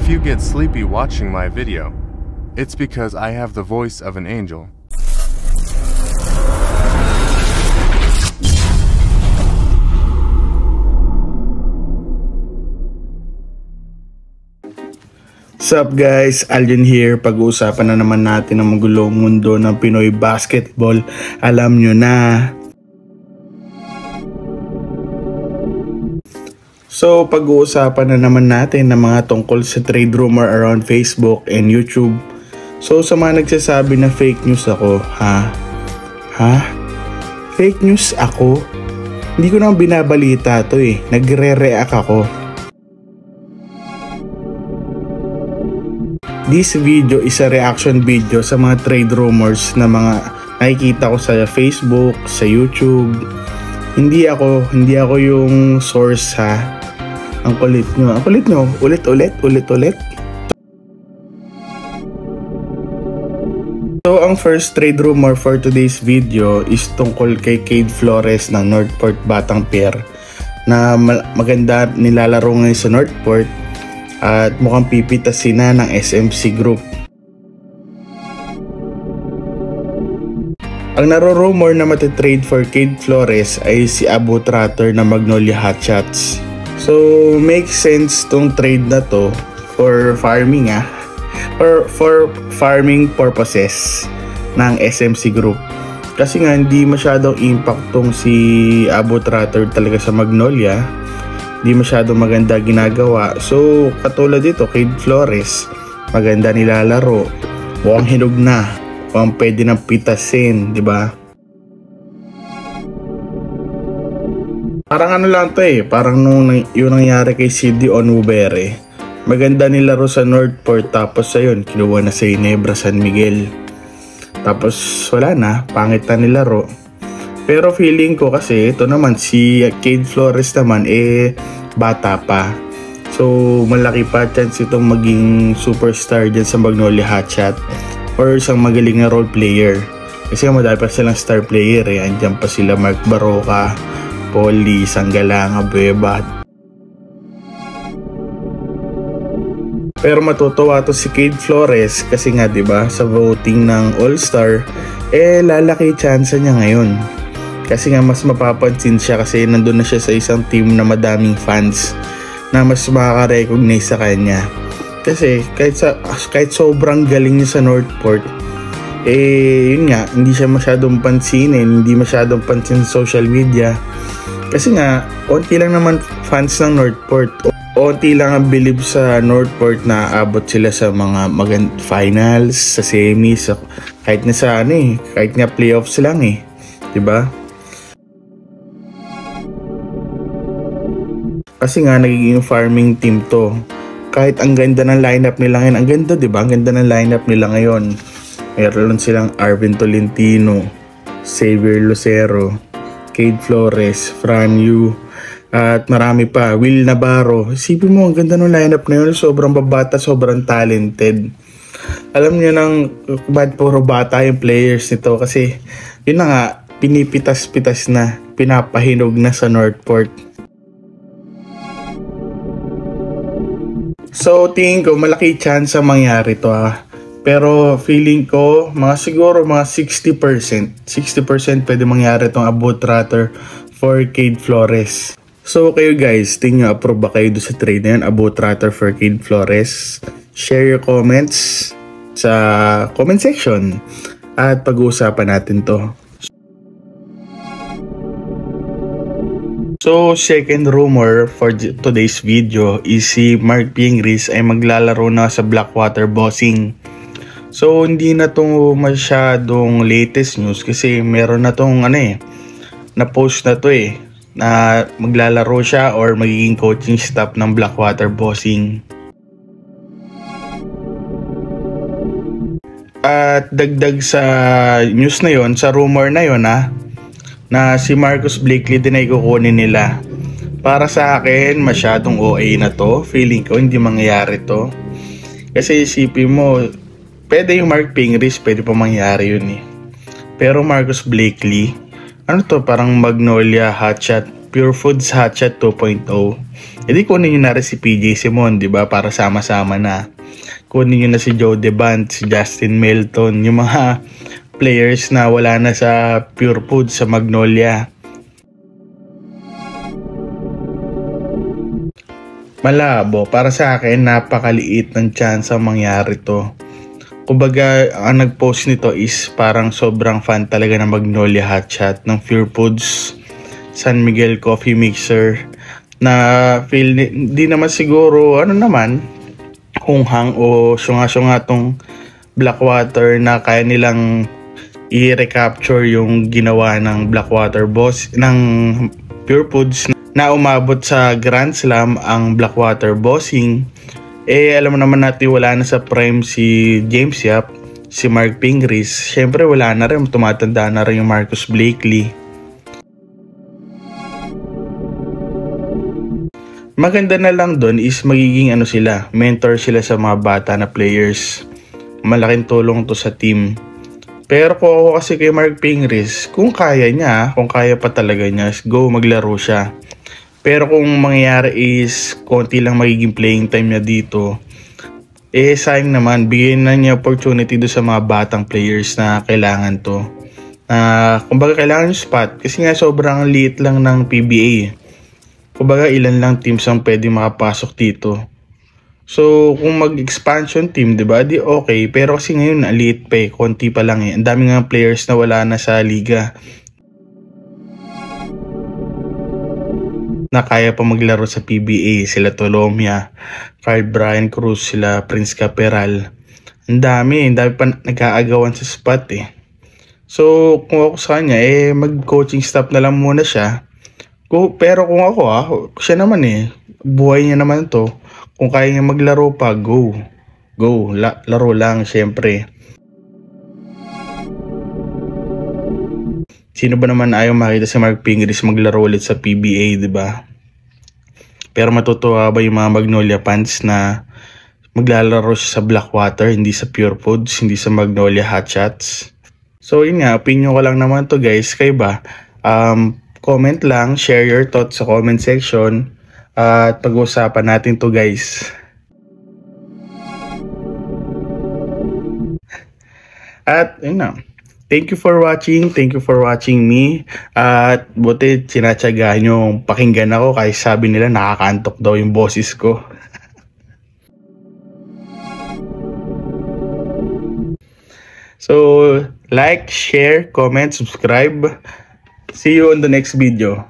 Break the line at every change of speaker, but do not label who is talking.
If you get sleepy watching my video, it's because I have the voice of an angel.
What's up guys, Alden here. Pag-uusapan na naman natin ang magulong mundo ng Pinoy basketball. Alam nyo na. So pag-uusapan na naman natin ng mga tungkol sa trade rumor around Facebook and YouTube. So sa mga nagsasabi na fake news ako, ha? Fake news ako? Hindi ko naman binabalita to eh. Nagre-react ako. This video is a reaction video sa mga trade rumors na mga nakikita ko sa Facebook, sa YouTube. Hindi ako yung source ha. Ang kulit nyo. Ulit. So ang first trade rumor for today's video is tungkol kay Cade Flores ng Northport Batang Pier na maganda nilalaro ngayon sa Northport. At mukhang pipitasin na ng SMC Group. Ang naro-rumor na matitrade for Cade Flores ay si Abu Tratter na Magnolia Hotshots. So makes sense tong trade na to for farming or for farming purposes ng SMC Group. Kasi nga hindi masyadong impact tong si Abu Tratter talaga sa Magnolia. Di masyado maganda ginagawa. So katulad dito Cade Flores, maganda nilalaro, mukhang hinog na, mukhang pwede nang pitasin, di ba? Parang ano lang to eh, parang yung nangyari kay CD Onwubere. Maganda nilaro sa Northport, tapos ayun kinuha na sa Ginebra, San Miguel, tapos wala na, pangit na nilaro. Pero feeling ko kasi ito naman si Cade Flores naman bata pa. So malaki pa chance itong maging superstar dyan sa Magnolia Hotshot or isang magaling na role player. Kasi madami pa silang star player eh. Andyan pa sila Mark Baroka, Polly, Sangalanga, Bueba. Pero matutuwa to si Cade Flores kasi nga 'di ba sa voting ng All-Star lalaki chance niya ngayon. Kasi nga mas mapapansin siya kasi nandun na siya sa isang team na madaming fans na mas makaka-recognize sa kanya. Kasi kahit sobrang galing niya sa Northport, yun nga, hindi siya masyadong pansinin, hindi masyadong pansin sa social media. Kasi nga, onti lang naman fans ng Northport. Onti lang ang believe sa Northport na abot sila sa mga finals, sa semis, kahit na sa kahit nga playoffs lang eh. 'Di ba? Kasi nga nagiging farming team to. Kahit ang ganda ng lineup nila ngayon, ang ganda 'di ba? Ang ganda ng lineup nila ngayon. Meron silang Arvin Tolentino, Xavier Lucero, Cade Flores, Fran Yu, at marami pa, Will Navarro. Isipin mo, ang ganda ng lineup na yun. Sobrang babata, sobrang talented. Alam niyo nang bad puro bata yung players nito kasi yun na nga, pinipitas-pitas na, pinapahinog na sa Northport. So tingin ko malaki chance ang mangyari to Pero feeling ko siguro mga 60% pwede mangyari tong Abu Tratter for Cade Flores. So kayo guys, tingin nyo approve ba kayo sa trade na yan, Abu Tratter for Cade Flores? Share your comments sa comment section at pag-uusapan natin to. So second rumor for today's video is si Mark Pingris ay maglalaro na sa Blackwater Bossing. So hindi na to masyadong latest news kasi meron na tong na post na to na maglalaro siya or magiging coaching staff ng Blackwater Bossing. At dagdag sa news na yon, sa rumor na yon na si Marcus Blakely din ay kukunin nila. Para sa akin, masyadong OA na to. Feeling ko hindi mangyayari to. Kasi isipin mo, pwede yung Mark Pingris, pwede pa mangyari yun eh. Pero Marcus Blakely, parang Magnolia Hotshot Pure Foods Hotshot 2.0. Hindi kunin nyo na rin si PJ Simon, di ba? Para sama-sama na. Kunin nyo na si Joe Devant, si Justin Melton, yung mga players na wala na sa Pure Foods sa Magnolia. Malabo. Para sa akin, napakaliit ng chance ang mangyari to. Kumbaga, ang nag-post nito is parang sobrang fan talaga ng Magnolia Hotshot ng Pure Foods San Miguel Coffee Mixer na feel di naman siguro hunghang o syunga-syunga tong Blackwater na kaya nilang i-recapture yung ginawa ng Blackwater boss ng Pure Foods na umabot sa Grand Slam ang Blackwater bossing. Alam mo naman natin wala na sa prime si James Yap, si Mark Pingris. Syempre wala na rin, tumatanda na rin yung Marcus Blakely. Maganda na lang doon is magiging mentor sila sa mga bata na players. Malaking tulong to sa team. Pero kung ako kasi kay Mark Pingris, kung kaya pa talaga niya, go maglaro siya. Pero kung mangyayari is konti lang magiging playing time niya dito, sayang naman, bigyan na niya opportunity do sa mga batang players na kailangan to. Kumbaga kailangan yung spot kasi nga sobrang liit lang ng PBA. Kumbaga ilan lang teams ang pwede makapasok dito. So kung mag-expansion team, diba, di okay. Pero kasi ngayon liit pa konti pa lang Ang dami nga players na wala na sa liga na kaya pa maglaro sa PBA. Sila Tolomia, Carl Brian Cruz, sila Prince Caperal. Ang dami pa nag-aagawan sa spot So kung ako sa kanya mag-coaching staff na lang muna siya. Pero kung ako siya naman buhay niya naman to. Kung kaya niya maglaro pa, go. Laro lang syempre. Sino ba naman ayaw makita si Mark Pingris maglaro ulit sa PBA, di ba? Pero matutuwa ba yung mga Magnolia fans na maglalaro siya sa Blackwater, hindi sa Pure Foods, hindi sa Magnolia Hotshots? So yun nga, opinion ko lang naman to guys. Kayo ba? Comment lang, share your thoughts sa comment section at pag-uusapan natin to guys. At yun na. Thank you for watching. Thank you for watching me. At buti sinatsagaan yung pakinggan ako kahit sabi nila nakakantok daw yung boses ko. So, like, share, comment, subscribe. See you on the next video.